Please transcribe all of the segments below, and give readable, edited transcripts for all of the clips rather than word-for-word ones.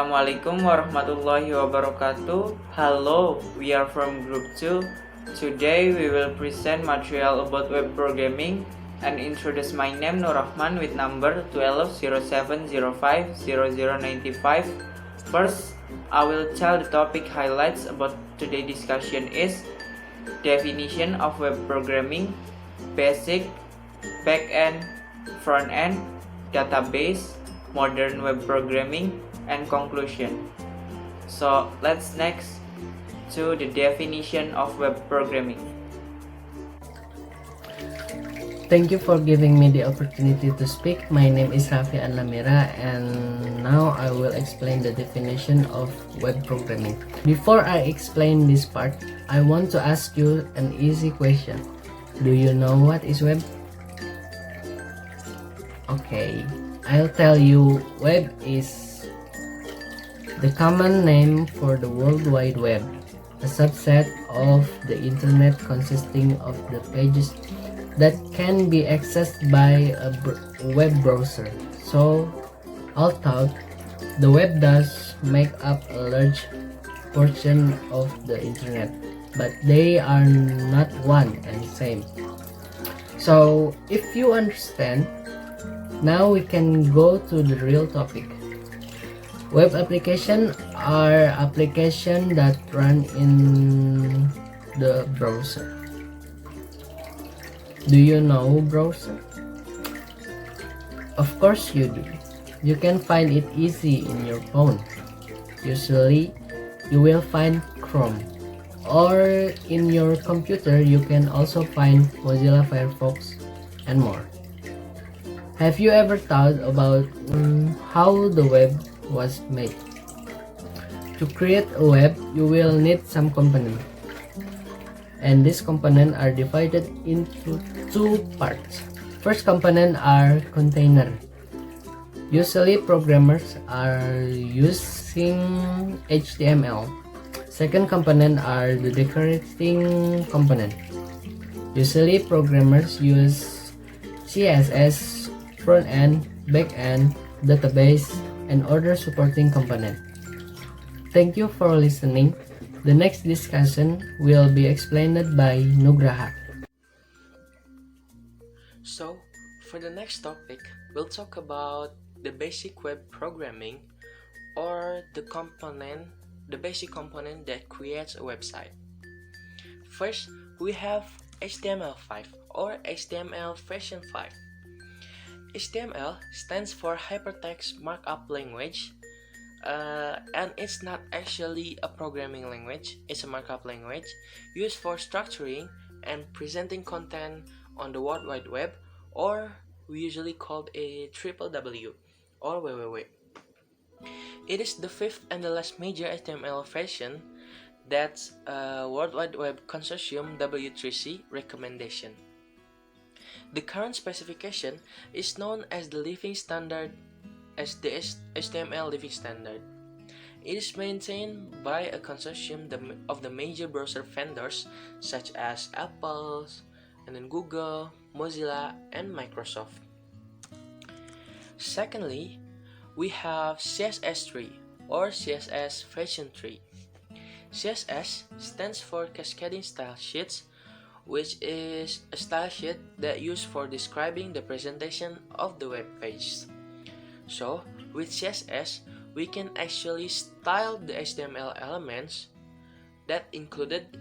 Assalamualaikum warahmatullahi wabarakatuh. Hello, we are from group 2. Today we will present material about web programming and introduce my name Nurrahman with number 1207050095. First, I will tell the topic highlights about today's discussion is definition of web programming, basic, back-end, front-end, database, modern web programming, and conclusion. So let's next to the definition of web programming. Thank you for giving me the opportunity to speak. My name is Rafi Alamira and now I will explain the definition of web programming. Before I explain this part, I want to ask you an easy question. Do you know what is web? Okay, I'll tell you. Web is the common name for the World Wide Web, a subset of the internet consisting of the pages that can be accessed by a web browser. So, although the web does make up a large portion of the internet, but they are not one and same. So, if you understand, now we can go to the real topic. Web applications are applications that run in the browser. Do you know browser? Of course you do. You can find it easy in your phone. Usually, you will find Chrome. Or in your computer, you can also find Mozilla Firefox and more. Have you ever thought about how the web was made? To create a web, you will need some components. And these components are divided into two parts. First component are container. Usually programmers are using HTML. Second component are the decorating component. Usually programmers use CSS, front end, back end, database, and other supporting component. Thank you for listening. The next discussion will be explained by Nugraha. So, for the next topic, we'll talk about the basic web programming or the basic component that creates a website. First, we have HTML5 or HTML version 5. HTML stands for Hypertext Markup Language, and it's not actually a programming language. It's a markup language used for structuring and presenting content on the World Wide Web, or we usually call a www or www. It is the fifth and the last major HTML version that's a World Wide Web Consortium W3C recommendation. The current specification is known as the Living Standard, as the HTML Living Standard. It is maintained by a consortium of the major browser vendors such as Apple, and then Google, Mozilla, and Microsoft. Secondly, we have CSS3 or CSS version 3. CSS stands for Cascading Style Sheets, which is a style sheet that used for describing the presentation of the web page. So, with CSS, we can actually style the HTML elements that included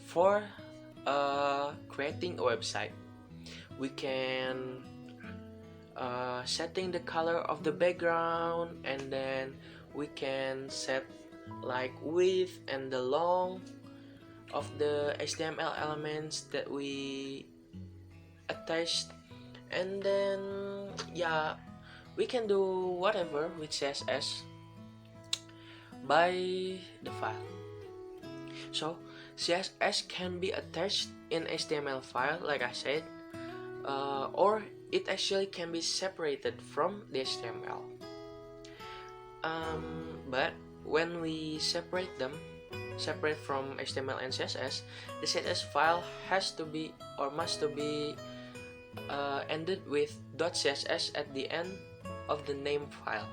for creating a website. We can setting the color of the background, and then we can set like width and the long of the HTML elements that we attached, and then we can do whatever with CSS by the file. So CSS can be attached in HTML file like I said, or it actually can be separated from the HTML. But when we separate from HTML and CSS, the CSS file has to be or must to be ended with .css at the end of the name file.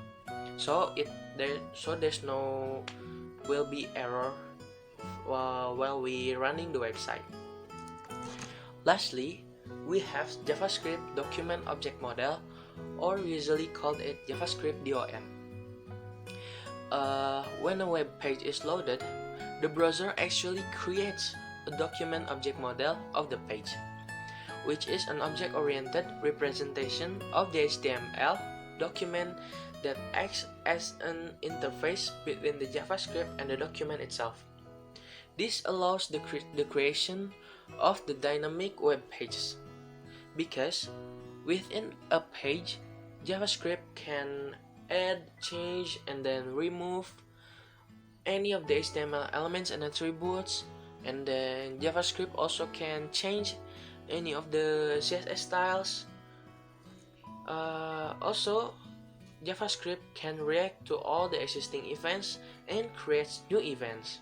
so there's no will be error while we running the website. Lastly, we have JavaScript document object model, or usually called it JavaScript DOM. When a web page is loaded, the browser actually creates a document object model of the page, which is an object-oriented representation of the HTML document that acts as an interface between the JavaScript and the document itself. This allows the creation of the dynamic web pages, because within a page, JavaScript can add, change, and then remove any of the HTML elements and attributes, and then JavaScript also can change any of the CSS styles. Also, JavaScript can react to all the existing events and creates new events.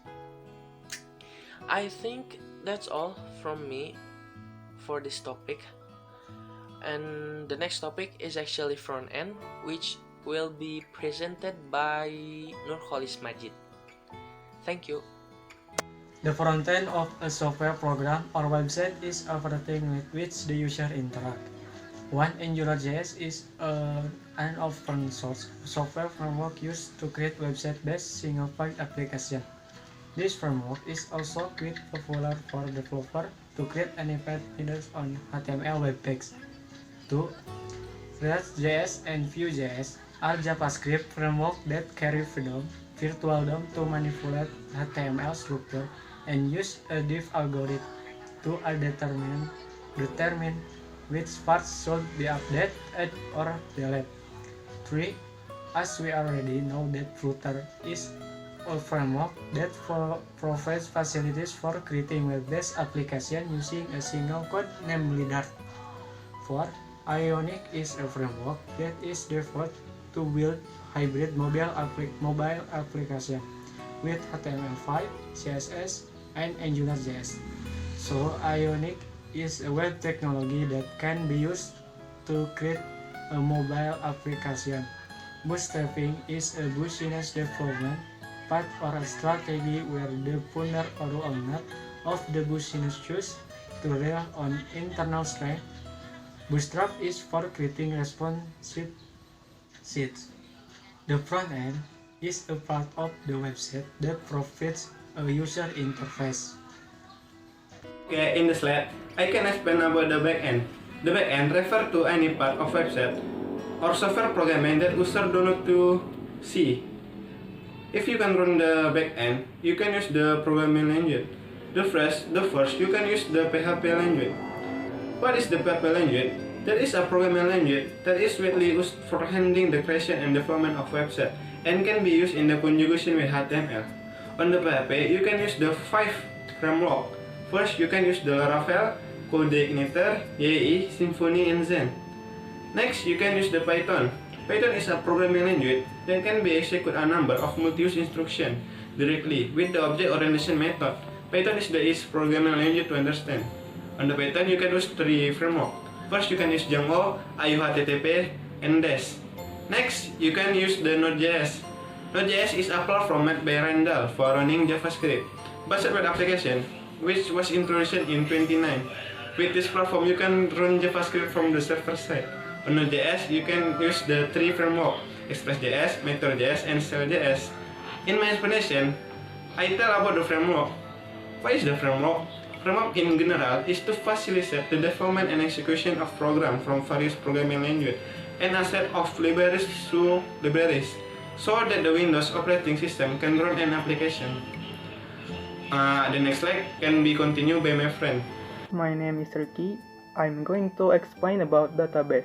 I think that's all from me for this topic. And the next topic is actually front end, which will be presented by Nurholis Majid. Thank you. The front end of a software program or website is everything with which the user interact. One AngularJS is an open source software framework used to create website-based single-page application. This framework is also quite popular for developers to create any page needed on HTML web pages. 2. React.js and Vue.js are JavaScript frameworks that carry virtual DOM to manipulate HTML structure and use a div algorithm to determine which parts should be updated or deleted. 3. As we already know that Flutter is a framework that provides facilities for creating web-based applications using a single code, namely Dart. 4. Ionic is a framework that is developed to build hybrid mobile application with HTML5, CSS, and AngularJS. So Ionic is a web technology that can be used to create a mobile application. Bootstrapping is a business development path or a strategy where the founder or owner of the business choose to rely on internal strength. Bootstrap is for creating responsive sites. The front end is a part of the website that provides a user interface. Okay, in the slide, I can explain about the backend. The backend refers to any part of website or software programming that user don't know to see. If you can run the backend, you can use the programming language. The first, you can use the PHP language. What is the PHP language? That is a programming language that is widely used for handling the creation and development of website and can be used in the conjugation with HTML. On the PHP, you can use the 5 framework. First, you can use the Laravel, CodeIgniter, IE, Symfony, and Zen. Next, you can use the Python. Python is a programming language that can be execute a number of multi-use instructions directly with the object orientation method. Python is the easiest programming language to understand. On the Python, you can use 3 frameworks. First, you can use Django, IUHTTP, and Dash. Next, you can use the Node.js. Node.js is a platform made by Randall for running JavaScript, based web application, which was introduced in 2009. With this platform, you can run JavaScript from the server side. On Node.js, you can use the 3 frameworks, Express.js, Matter.js, and Cell.js. In my explanation, I tell about the framework. What is the framework? Framework in general is to facilitate the development and execution of programs from various programming languages and a set of libraries so that the Windows operating system can run an application. The next slide can be continued by my friend. My name is Ricky. I'm going to explain about database.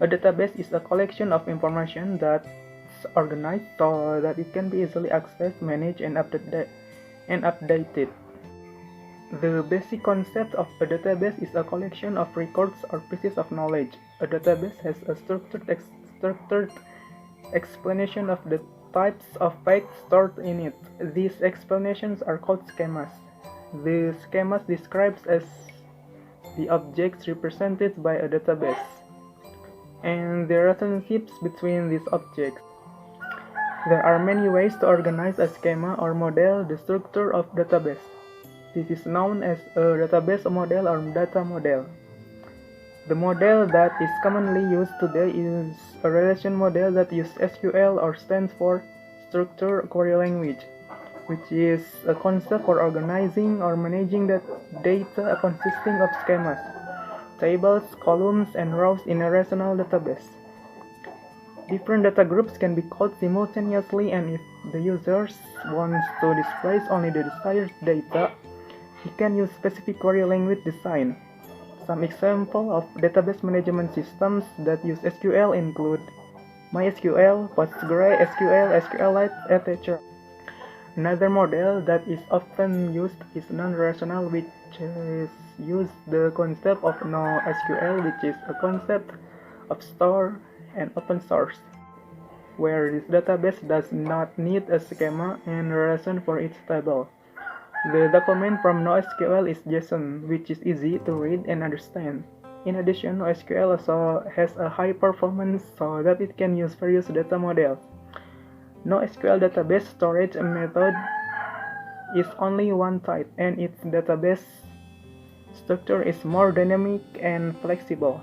A database is a collection of information that's organized so that it can be easily accessed, managed, and updated. The basic concept of a database is a collection of records or pieces of knowledge. A database has a structured explanation of the types of facts stored in it. These explanations are called schemas. The schemas describes as the objects represented by a database and the relationships between these objects. There are many ways to organize a schema or model the structure of database. This is known as a database model or data model. The model that is commonly used today is a relation model that uses SQL or stands for Structured Query Language, which is a concept for organizing or managing the data consisting of schemas, tables, columns, and rows in a relational database. Different data groups can be called simultaneously, and if the user wants to display only the desired data, he can use specific query language design. Some examples of database management systems that use SQL include MySQL, PostgreSQL, SQLite, etc. Another model that is often used is non-relational, which uses the concept of NoSQL, which is a concept of store and open source, where this database does not need a schema and relation for each table. The document from NoSQL is JSON, which is easy to read and understand. In addition, NoSQL also has a high performance so that it can use various data models. NoSQL database storage method is only one type, and its database structure is more dynamic and flexible.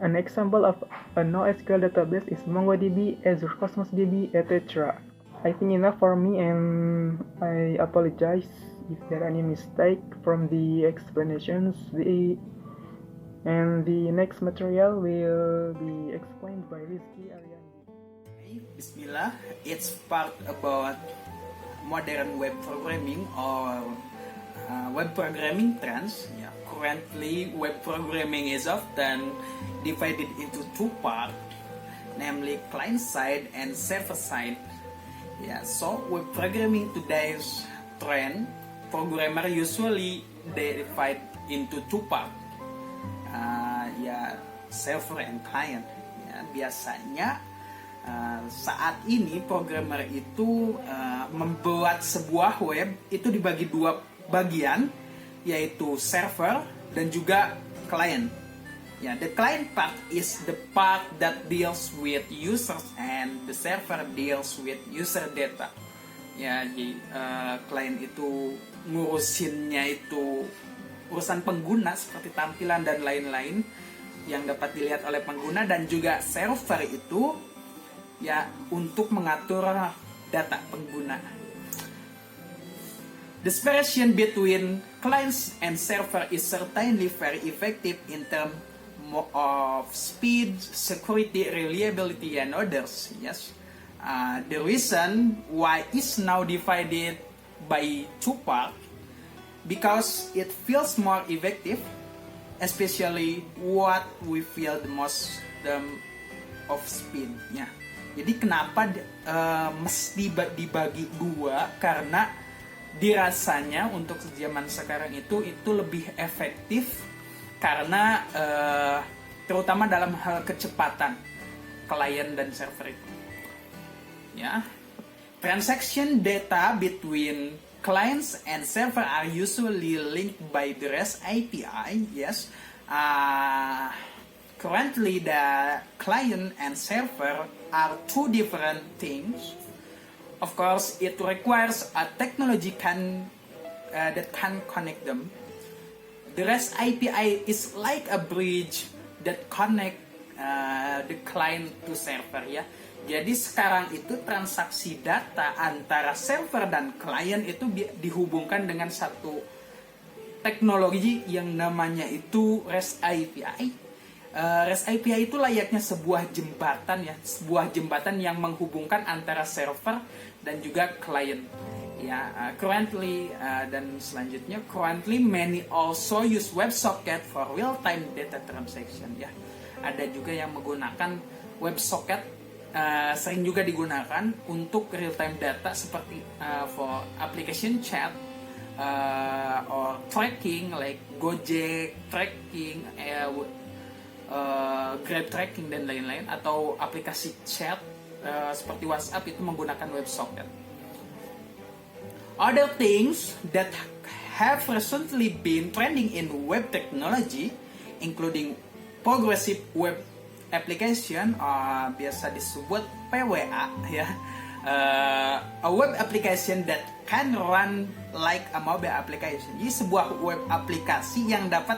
An example of a NoSQL database is MongoDB, Azure Cosmos DB, etc. I think enough for me, and I apologize if there are any mistake from the explanations. The next material will be explained by Rizky Ariandi. Bismillah, it's part about modern web programming or web programming trends. Yeah. Currently, web programming is often divided into two parts, namely client-side and server-side. Yeah, so web programming today's trend, programmer usually they divide into two parts, server and client. Ya, biasanya saat ini programmer itu membuat sebuah web itu dibagi dua bagian, yaitu server dan juga client. Yeah, the client part is the part that deals with users and the server deals with user data. Ya, jadi client itu ngurusinnya itu urusan pengguna seperti tampilan dan lain-lain yang dapat dilihat oleh pengguna, dan juga server itu ya untuk mengatur data pengguna. The separation between clients and server is certainly very effective in terms of speed, security, reliability, and others. Yes, the reason why it's now divided by two parts because it feels more effective, especially what we feel the most of speed. Ya, jadi kenapa mesti dibagi dua? Karena dirasanya untuk zaman sekarang itu lebih efektif. Karena terutama dalam hal kecepatan klien dan server itu, ya. Transaction data between clients and server are usually linked by the REST API. Yes, currently the client and server are two different things. Of course, it requires a technology that can connect them. The REST API is like a bridge that connect the client to server, ya. Jadi sekarang itu transaksi data antara server dan klien itu dihubungkan dengan satu teknologi yang namanya itu REST API. REST API itu layaknya sebuah jembatan, ya, sebuah jembatan yang menghubungkan antara server dan juga klien. Ya, currently dan selanjutnya, currently many also use WebSocket for real-time data transaction. Ya, ada juga yang menggunakan WebSocket, sering juga digunakan untuk real-time data seperti for application chat or tracking like Gojek tracking, Grab tracking dan lain-lain, atau aplikasi chat seperti WhatsApp itu menggunakan WebSocket. Other things that have recently been trending in web technology, including progressive web application, biasa disebut PWA ya. A web application that can run like a mobile application. Jadi sebuah web aplikasi yang dapat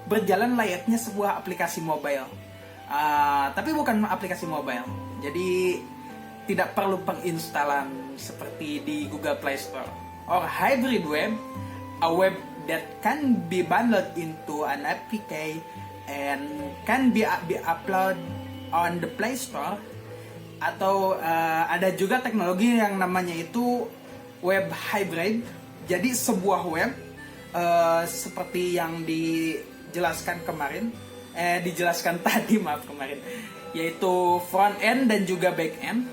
berjalan layaknya sebuah aplikasi mobile. Tapi bukan aplikasi mobile. Jadi tidak perlu penginstalan seperti di Google Play Store. Or hybrid web, a web that can be bundled into an APK and can be upload on the Play Store. Atau ada juga teknologi yang namanya itu web hybrid. Jadi sebuah web seperti yang dijelaskan tadi kemarin, yaitu front end dan juga back end,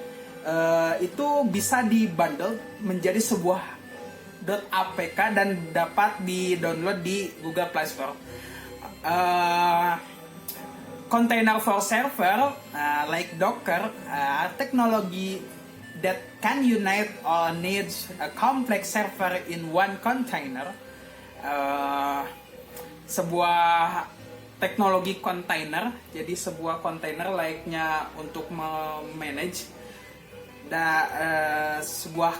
itu bisa dibundle menjadi sebuah .apk dan dapat di-download di Google Play Store. Container for server, like Docker, technology that can unite or needs a complex server in one container. Sebuah teknologi container, jadi sebuah container layaknya untuk memanage sebuah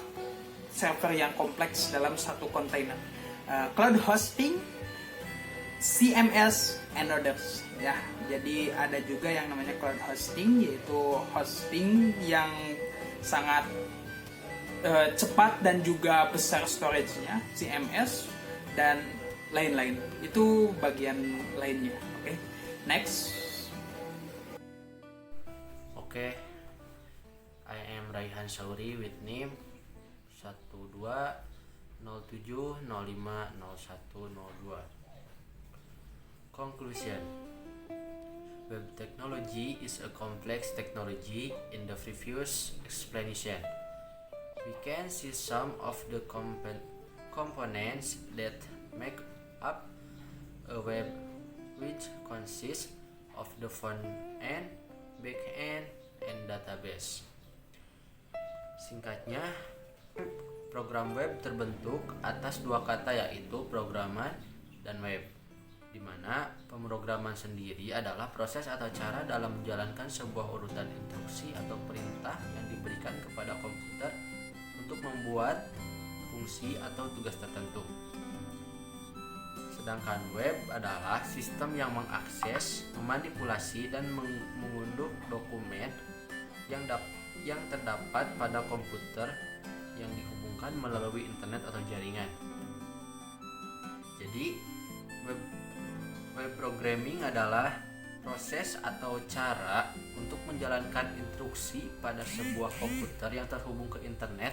server yang kompleks dalam satu container. Cloud hosting, CMS, and others. Ya, jadi ada juga yang namanya cloud hosting, yaitu hosting yang sangat cepat dan juga besar storage-nya, CMS dan lain-lain. Itu bagian lainnya. Oke. Next. Okay. I am Raihan Sauri with name 1207050102. Conclusion. Web technology is a complex technology. In the previous explanation, we can see some of the components that make up a web, which consists of the front end, back end, and database. Singkatnya, program web terbentuk atas dua kata, yaitu programan dan web, di mana pemrograman sendiri adalah proses atau cara dalam menjalankan sebuah urutan instruksi atau perintah yang diberikan kepada komputer untuk membuat fungsi atau tugas tertentu. Sedangkan web adalah sistem yang mengakses, memanipulasi, dan mengunduh dokumen yang terdapat pada komputer yang dihubungkan melalui internet atau jaringan. Jadi, web programming adalah proses atau cara untuk menjalankan instruksi pada sebuah komputer yang terhubung ke internet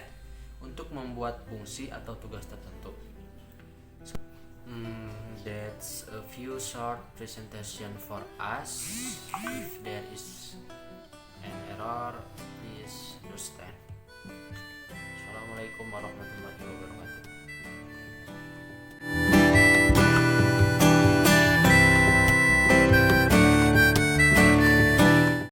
untuk membuat fungsi atau tugas tertentu. That's a few short presentation for us. If there is an error, please understand. Assalamualaikum warahmatullahi wabarakatuh.